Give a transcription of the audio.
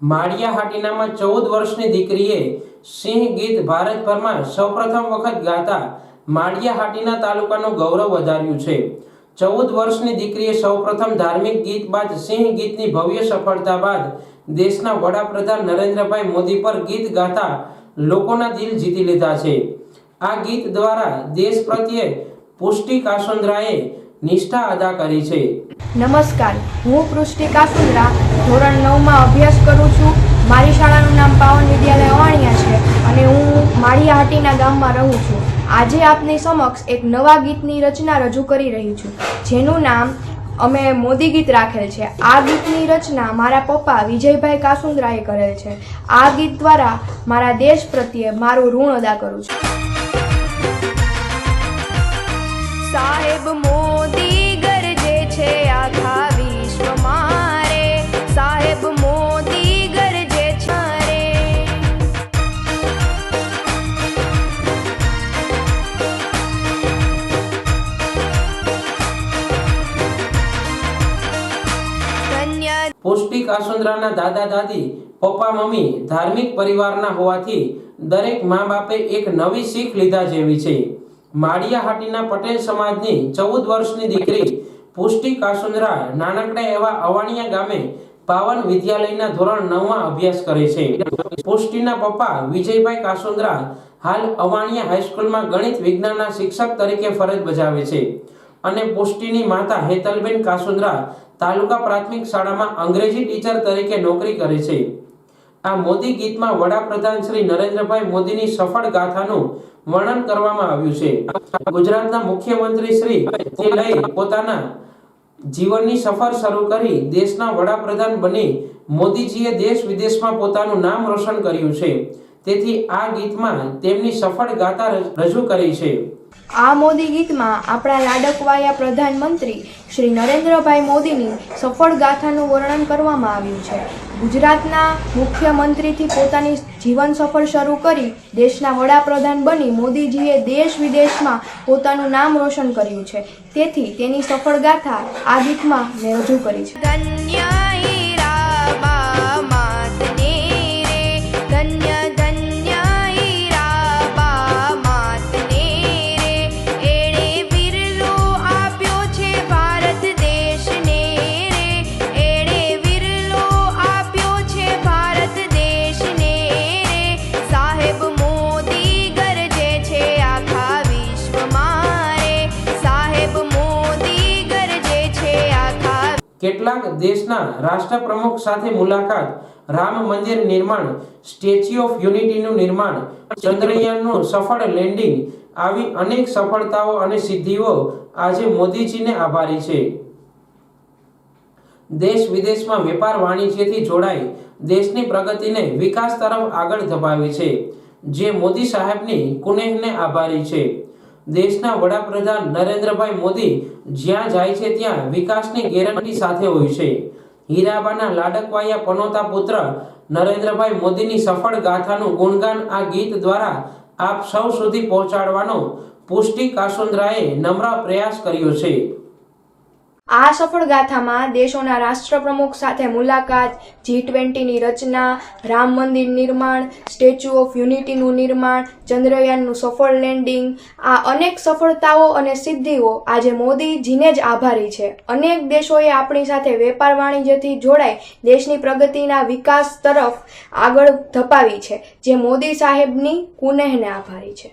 માળિયા હાટીનામાં 14 વર્ષની દીકરીએ સિંહ ગીત ભારતભરમાં સૌપ્રથમ વખત ગાતા માળિયા હાટીના તાલુકાનું ગૌરવ વધાર્યું છે। 14 વર્ષની દીકરીએ સૌપ્રથમ ધાર્મિક ગીત બાદ સિંહ ગીતની ભવ્ય સફળતા બાદ દેશના વડાપ્રધાન નરેન્દ્રભાઈ મોદી પર ગીત ગાતા લોકોના દિલ જીતી લીધા છે। આ ગીત દ્વારા દેશ પ્રત્યે પુષ્ટિ કાસુંદ્રાએ નિષ્ઠા અદા કરી છે। નમસ્કાર, હું પુષ્ટિ કાસુંદ્રા ધોરણ 9માં અભ્યાસ કરું છું। મારી શાળાનું નામ પાવન વિદ્યાલય અવાણિયા છે અને હું માળિયા હાટીના ગામમાં રહું છું। આજે આપની સમક્ષ એક નવા ગીતની રચના રજૂ કરી રહી છું, જેનું નામ અમે મોદી ગીત રાખેલ છે। આ ગીતની રચના મારા પપ્પા વિજયભાઈ કાસુંદ્રાએ કરેલ છે। આ ગીત દ્વારા મારા દેશ પ્રત્યે મારું ઋણ અદા કરું છું। સાહેબ મોદી ગરજે છે આખા વિશ્વમાં રે, સાહેબ મોદી ગરજે છે રે। પુષ્ટિ કાસુંદ્રાના દાદા દાદી પપ્પા મમ્મી ધાર્મિક પરિવારના હોવાથી દરેક મા બાપે એક નવી શીખ લીધા જેવી છે। માળિયા હાટીના પટેલ સમાજની 14 વર્ષની દીકરી પુષ્ટિ કાસુંદ્રા નાનકડા એવા અવાણિયા ગામે પાવન વિદ્યાલયના ધોરણ 9માં અભ્યાસ કરે છે। પુષ્ટિના પપ્પા વિજયભાઈ કાસુંદ્રા હાલ અવાણિયા હાઈસ્કૂલમાં ગણિત વિજ્ઞાનના શિક્ષક તરીકે ફરજ બજાવે છે અને પુષ્ટિની માતા હેતલબેન કાસુંદ્રા તાલુકા પ્રાથમિક શાળામાં અંગ્રેજી ટીચર તરીકે નોકરી કરે છે। આ મોદી ગીતમાં વડાપ્રધાન શ્રી નરેન્દ્રભાઈ મોદીની સફળ ગાથાનું વર્ણન કરવામાં આવ્યું છે। ગુજરાતના મુખ્યમંત્રી શ્રી થી લઈ પોતાના જીવનની સફર શરૂ કરી દેશના વડાપ્રધાન બની મોદીજીએ દેશ વિદેશમાં પોતાનું નામ રોશન કર્યું છે। તેથી આ ગીતમાં તેમની સફળ ગાથા રજૂ કરી છે। આ મોદી ગીતમાં આપણા લાડકવાયા પ્રધાનમંત્રી શ્રી નરેન્દ્રભાઈ મોદીની સફળ ગાથાનું વર્ણન કરવામાં આવ્યું છે। ગુજરાતના મુખ્યમંત્રીથી પોતાની જીવન સફર શરૂ કરી દેશના વડાપ્રધાન બની મોદીજીએ દેશ વિદેશમાં પોતાનું નામ રોશન કર્યું છે। તેથી તેની સફળ ગાથા આ ગીતમાં મેં રજૂ કરી છે। ધન્ય હીરાબા માતને રે, ધન્ય ધન્ય હીરાબા માતને રે, એણે બિરલો આપ્યો છે ભારત દેશને રે, એણે બિરલો આપ્યો છે ભારત દેશને રે, સાહેબ મોદી ગરજે છે આખા વિશ્વમાં રે, સાહેબ મોદી ગરજે છે આખા। કેટલાક દેશના રાષ્ટ્રપ્રમુખ સાથે મુલાકાત, રામ મંદિર નિર્માણ, સ્ટેચ્યુ ઓફ યુનિટીનું નિર્માણ, ચંદ્રયાનનું સફળ લેન્ડિંગ, આવી અનેક સફળતાઓ અને સિદ્ધિઓ આજે મોદીજીને આભારી છે। દેશ વિદેશમાં વેપાર વાણિજ્યથી જોડાઈ દેશની પ્રગતિને વિકાસ તરફ આગળ ધપાવે છે, જે મોદી સાહેબની કુનેહને આભારી છે। દેશના વડાપ્રધાન નરેન્દ્રભાઈ મોદી જ્યાં જાય છે ત્યાં વિકાસની ગેરંટી સાથે હોય છે। હીરાબાના લાડકવાયા પનોતા પુત્ર નરેન્દ્રભાઈ મોદીની સફળ ગાથાનું ગુણગાન આ ગીત દ્વારા આપ સૌ સુધી પહોંચાડવાનો પુષ્ટિ કાસુંદ્રાએ નમ્ર પ્રયાસ કર્યો છે। આ સફળ ગાથામાં દેશોના રાષ્ટ્રપ્રમુખ સાથે મુલાકાત, G20ની રચના, રામ મંદિર નિર્માણ, સ્ટેચ્યુ ઓફ યુનિટીનું નિર્માણ, ચંદ્રયાનનું સફળ લેન્ડિંગ, આ અનેક સફળતાઓ અને સિદ્ધિઓ આજે મોદીજીને જ આભારી છે। અનેક દેશોએ આપણી સાથે વેપાર વાણિજ્યથી જોડાઈ દેશની પ્રગતિના વિકાસ તરફ આગળ ધપાવી છે, જે મોદી સાહેબની કુનેહને આભારી છે।